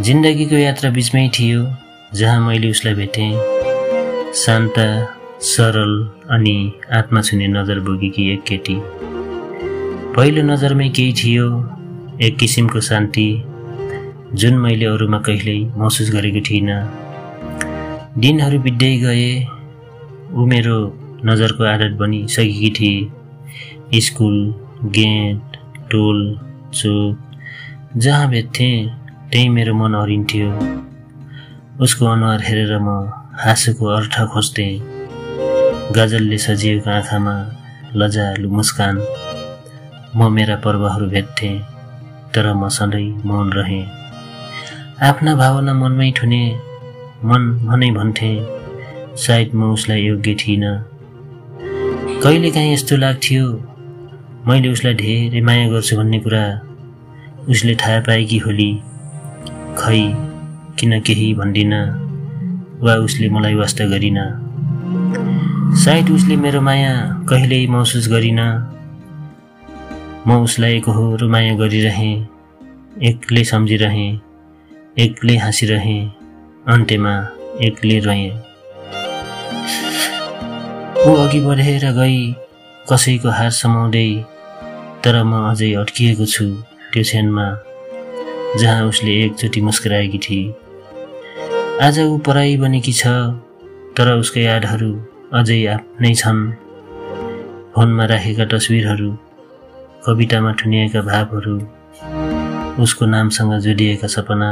जिन्दगीको यात्रा बीचमै थियो जहाँ मैले उसलाई भेटेँ। शान्त, सरल अनि आत्मा छुने नजर बोकेकी एक केटी। पहिलो नजरमै केही थियो, एक किसिमको शान्ति जुन मैले अरूमा कहिल्यै महसुस गरेको थिइनँ। दिनहरू बित्दै गए, ऊ मेरो नजरको आदत बनिसकेकी थिए। स्कुल, गेट, टोल, चोक जहाँ भेट्थेँ त्यही मेरो मन हरिन्थ्यो। उसको अनुहार हेरेर म हाँसोको अर्थ खोज्थेँ। गजलले सजिएको आँखामा लजालु मुस्कान। म मेरा पर्वहरू भेट्थेँ, तर म सधैँ मौन रहेँ। आफ्ना भावना मनमै ठुने मन भनै भन्थेँ, सायद म उसलाई योग्य थिइनँ। कहिलेकाहीँ यस्तो लाग्थ्यो मैले उसलाई धेरै माया गर्छु भन्ने कुरा उसले थाहा पाएकी होली। खै किन केही भन्दिनँ वा उसले मलाई वास्ता गरिन। सायद उसले मेरो माया कहिल्यै महसुस गरिन। म उसलाई एकहोरो माया गरिरहेँ, एक्लै सम्झिरहेँ, एक्लै हाँसिरहेँ, अन्त्यमा एक्लै रोएँ। ऊ अघि बढेर गई कसैको हात समाउँदै, तर म अझै अड्किएको छु त्यो क्षणमा जहाँ उसले एकचोटि मुस्कुराएकी थिए। आज ऊ पराई बनेकी छ, तर उसको यादहरू अझै आफ्नै छन्। फोनमा राखेका तस्बिरहरू, कवितामा ठुनिएका भावहरू, उसको नामसँग जोडिएका सपना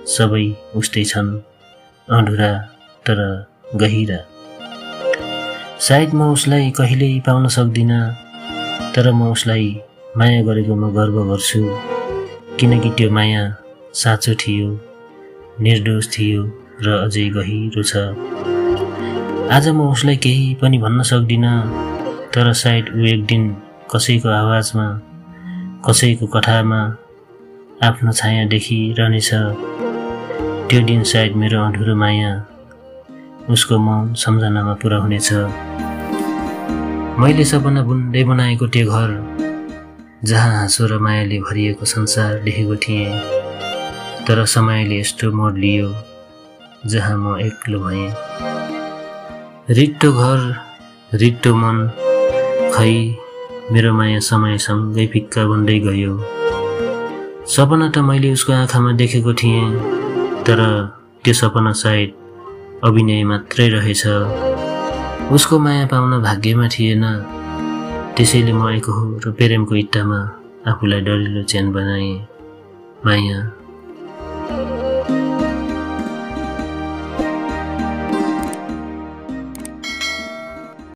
सबै उस्तै छन्, अधुरा तर गहिरा। सायद म उसलाई कहिल्यै पाउन सक्दिनँ, तर म उसलाई माया गरेकोमा गर्व गर्छु, किनकि त्यो माया साँचो थियो, निर्दोष थियो र अझै गहिरो छ। आज म उसलाई केही पनि भन्न सक्दिनँ, तर सायद ऊ एक दिन कसैको आवाजमा, कसैको कथामा आफ्नो छाया देखिरहनेछ। त्यो दिन सायद मेरो अधुरो माया उसको मौन सम्झनामा पुरा हुनेछ। मैले सपना बुन्दै बनाएको त्यो घर, जहाँ हाँसो र मायाले भरिएको संसार देखेको थिएँ, तर समयले यस्तो मोड लियो जहाँ म एक्लो भएँ। रित्तो घर, रित्तो मन, खै मेरो माया समयसँगै फिक्का बन्दै गयो। सपना त मैले उसको आँखामा देखेको थिएँ, तर त्यो सपना सायद अभिनय मात्रै रहेछ। उसको माया पाउन भाग्यमा थिएन, त्यसैले म एकहोरो प्रेमको इट्टामा आफूलाई डरिलो चेन बनाएँ। माया